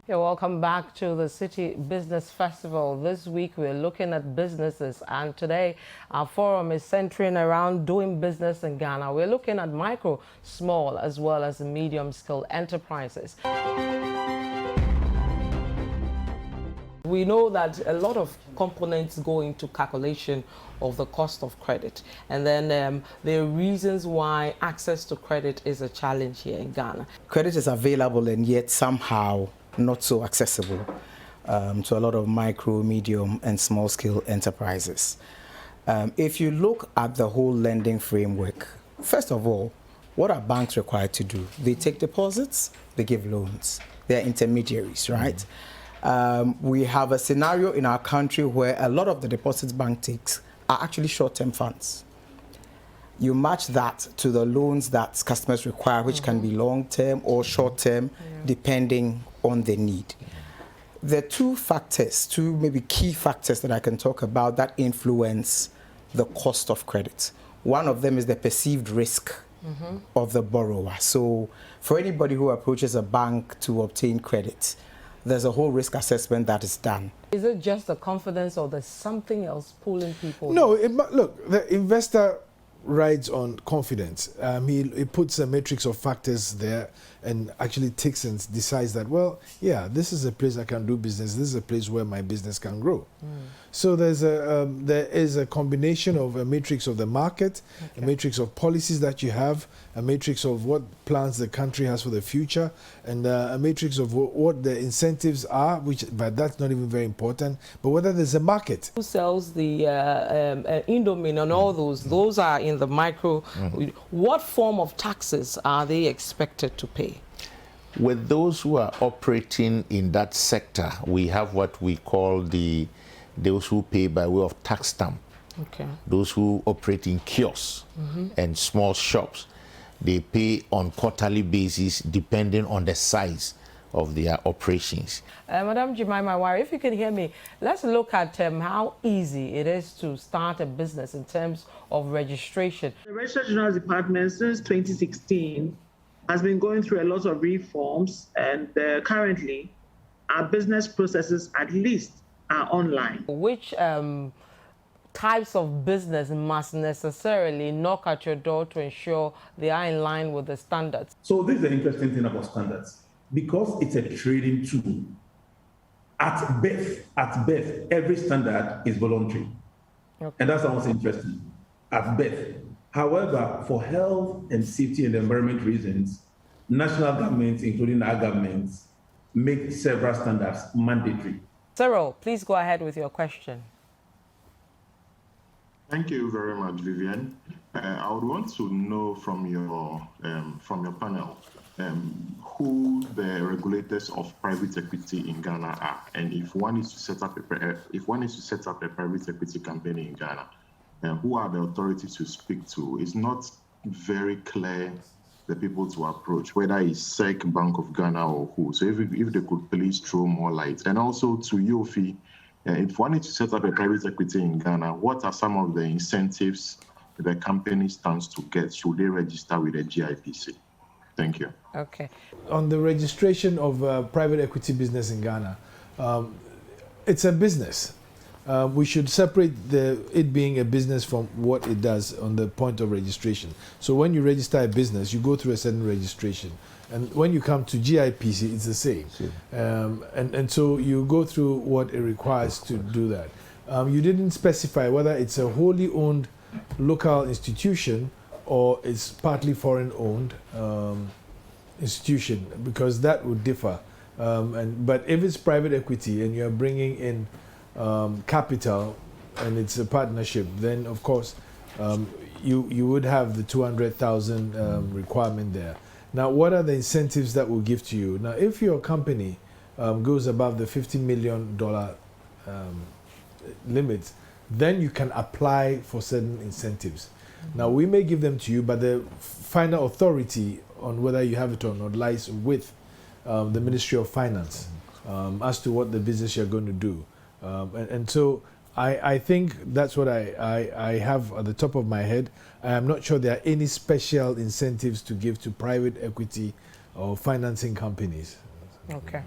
Yeah, welcome back to the Citi Business Festival. This week we're looking at businesses, and today our forum is centering around doing business in Ghana. We're looking at micro, small, as well as medium-scale enterprises. We know that a lot of components go into calculation of the cost of credit, and then there are reasons why access to credit is a challenge here in Ghana. Credit is available and yet somehow not so accessible to a lot of micro, medium and small scale enterprises. If you look at the whole lending framework, first of all, what are banks required to do? They take deposits, they give loans. They're intermediaries, right? We have a scenario in our country where a lot of the deposits bank takes are actually short-term funds. You match that to the loans that customers require, which can be long-term or short-term, depending on the need. There are two maybe key factors that I can talk about that influence the cost of credit. One of them is the perceived risk of the borrower. So for anybody who approaches a bank to obtain credit, there's a whole risk assessment that is done. Is it just the confidence, or there's something else pulling people? No, look, the investor rides on confidence. He puts a matrix of factors there and actually takes and decides that, well, yeah, this is a place I can do business. This is a place where my business can grow. So there is a combination of a matrix of the market, a matrix of policies that you have, a matrix of what plans the country has for the future, and a matrix of what the incentives are, but that's not even very important, but whether there's a market. Who sells the Indomie and all those are in the micro. What form of taxes are they expected to pay? With those who are operating in that sector, we have what we call those who pay by way of tax stamp. Okay. Those who operate in kiosks and small shops, they pay on quarterly basis depending on the size of their operations. Madam Jemima Wari, if you can hear me, let's look at how easy it is to start a business in terms of registration. The Registrar General's Department since 2016 has been going through a lot of reforms, and currently our business processes at least are online. Which types of business must necessarily knock at your door to ensure they are in line with the standards? So this is the interesting thing about standards. Because it's a trading tool, at best, every standard is voluntary. Okay. And that's almost interesting, at best. However, for health and safety and environment reasons, national governments, including our governments, make several standards mandatory. Cyril, please go ahead with your question. Thank you very much, Vivian. I would want to know from your panel who the regulators of private equity in Ghana are, and if one is to set up a private equity company in Ghana, who are the authorities to speak to? It's not very clear the people to approach, whether it's SEC, Bank of Ghana, or who. So if they could please throw more light. And also to Yofi, if one is to set up a private equity in Ghana, what are some of the incentives the company stands to get should they register with the GIPC? Thank you. Okay. On the registration of private equity business in Ghana, it's a business. We should separate it being a business from what it does on the point of registration. So when you register a business, you go through a certain registration. And when you come to GIPC, it's the same. And so you go through what it requires to do that. You didn't specify whether it's a wholly owned local institution or it's partly foreign-owned institution, because that would differ. But if it's private equity and you're bringing in capital and it's a partnership, then of course you would have the 200,000 requirement there. Now, what are the incentives that will give to you? Now, if your company goes above the $50 million limit, then you can apply for certain incentives. Now, we may give them to you, but the final authority on whether you have it or not lies with the Ministry of Finance as to what the business you're going to do. And so I think that's what I have at the top of my head. I am not sure there are any special incentives to give to private equity or financing companies. Okay.